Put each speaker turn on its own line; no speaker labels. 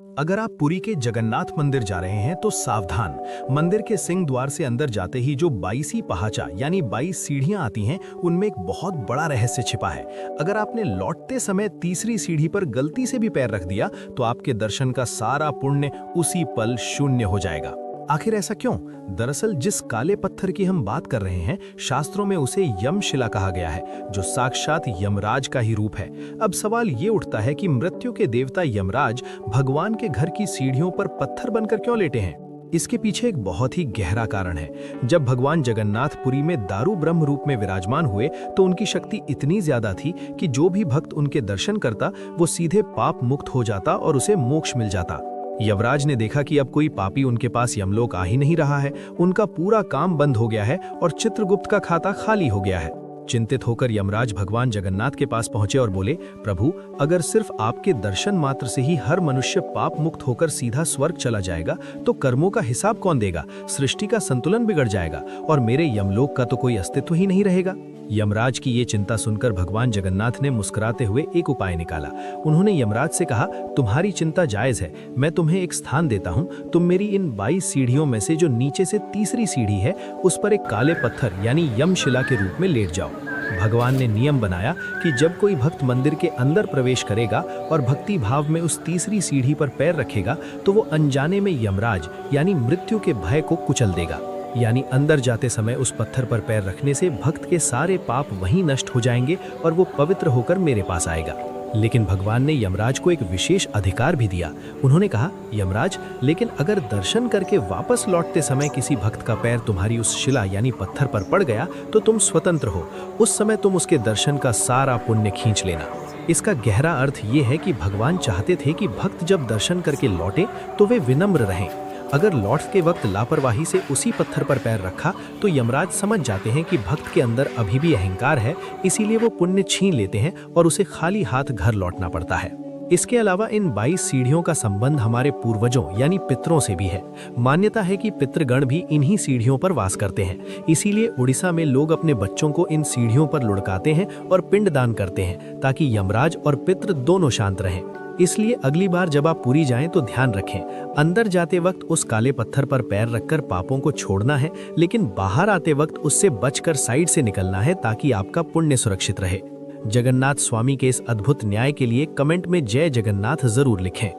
अगर आप पुरी के जगन्नाथ मंदिर जा रहे हैं तो सावधान। मंदिर के सिंह द्वार से अंदर जाते ही जो 22 पहाचा यानी 22 सीढ़ियां आती हैं, उनमें एक बहुत बड़ा रहस्य छिपा है। अगर आपने लौटते समय तीसरी सीढ़ी पर गलती से भी पैर रख दिया तो आपके दर्शन का सारा पुण्य उसी पल शून्य हो जाएगा। आखिर ऐसा क्यों? दरअसल जिस काले पत्थर की हम बात कर रहे हैं, शास्त्रों में उसे यमशिला कहा गया है, जो साक्षात यमराज का ही रूप है। अब सवाल ये उठता है कि मृत्यु के देवता यमराज भगवान के घर की सीढ़ियों पर पत्थर बनकर क्यों लेटे हैं? इसके पीछे एक बहुत ही गहरा कारण है। जब भगवान जगन्नाथ पुरी में दारू ब्रह्म रूप में विराजमान हुए तो उनकी शक्ति इतनी ज्यादा थी कि जो भी भक्त उनके दर्शन करता वो सीधे पाप मुक्त हो जाता और उसे मोक्ष मिल जाता। यमराज ने देखा कि अब कोई पापी उनके पास यमलोक आ ही नहीं रहा है, उनका पूरा काम बंद हो गया है और चित्रगुप्त का खाता खाली हो गया है। चिंतित होकर यमराज भगवान जगन्नाथ के पास पहुंचे और बोले, प्रभु, अगर सिर्फ आपके दर्शन मात्र से ही हर मनुष्य पाप मुक्त होकर सीधा स्वर्ग चला जाएगा तो कर्मों का हिसाब कौन देगा? सृष्टि का संतुलन बिगड़ जाएगा और मेरे यमलोक का तो कोई अस्तित्व ही नहीं रहेगा। यमराज की ये चिंता सुनकर भगवान जगन्नाथ ने मुस्कुराते हुए एक उपाय निकाला। उन्होंने यमराज से कहा, तुम्हारी चिंता जायज है, मैं तुम्हें एक स्थान देता हूँ। तुम मेरी इन 22 सीढ़ियों में से जो नीचे से तीसरी सीढ़ी है, उस पर एक काले पत्थर यानी यमशिला के रूप में लेट जाओ। भगवान ने नियम बनाया कि जब कोई भक्त मंदिर के अंदर प्रवेश करेगा और भक्ति भाव में उस तीसरी सीढ़ी पर पैर रखेगा तो वो अनजाने में यमराज यानी मृत्यु के भय को कुचल देगा। यानी अंदर जाते समय उस पत्थर पर पैर रखने से भक्त के सारे पाप वहीं नष्ट हो जाएंगे और वो पवित्र होकर मेरे पास आएगा। लेकिन भगवान ने यमराज को एक विशेष अधिकार भी दिया। उन्होंने कहा, यमराज, लेकिन अगर दर्शन करके वापस लौटते समय किसी भक्त का पैर तुम्हारी उस शिला यानी पत्थर पर पड़ गया तो तुम स्वतंत्र हो। उस समय तुम उसके दर्शन का सारा पुण्य खींच लेना। इसका गहरा अर्थ ये है कि भगवान चाहते थे कि भक्त जब दर्शन करके लौटे तो वे विनम्र रहें। अगर लौट के वक्त लापरवाही से उसी पत्थर पर पैर रखा तो यमराज समझ जाते हैं कि भक्त के अंदर अभी भी अहंकार है, इसीलिए वो पुण्य छीन लेते हैं और उसे खाली हाथ घर लौटना पड़ता है। इसके अलावा इन 22 सीढ़ियों का संबंध हमारे पूर्वजों यानी पितरों से भी है। मान्यता है कि पितृगण भी इन्हीं सीढ़ियों पर वास करते हैं। इसीलिए उड़ीसा में लोग अपने बच्चों को इन सीढ़ियों पर लुढ़काते हैं और पिंडदान करते हैं ताकि यमराज और पितृ दोनों शांत रहें। इसलिए अगली बार जब आप पुरी जाएं तो ध्यान रखें, अंदर जाते वक्त उस काले पत्थर पर पैर रखकर पापों को छोड़ना है, लेकिन बाहर आते वक्त उससे बचकर साइड से निकलना है ताकि आपका पुण्य सुरक्षित रहे। जगन्नाथ स्वामी के इस अद्भुत न्याय के लिए कमेंट में जय जगन्नाथ जरूर लिखें।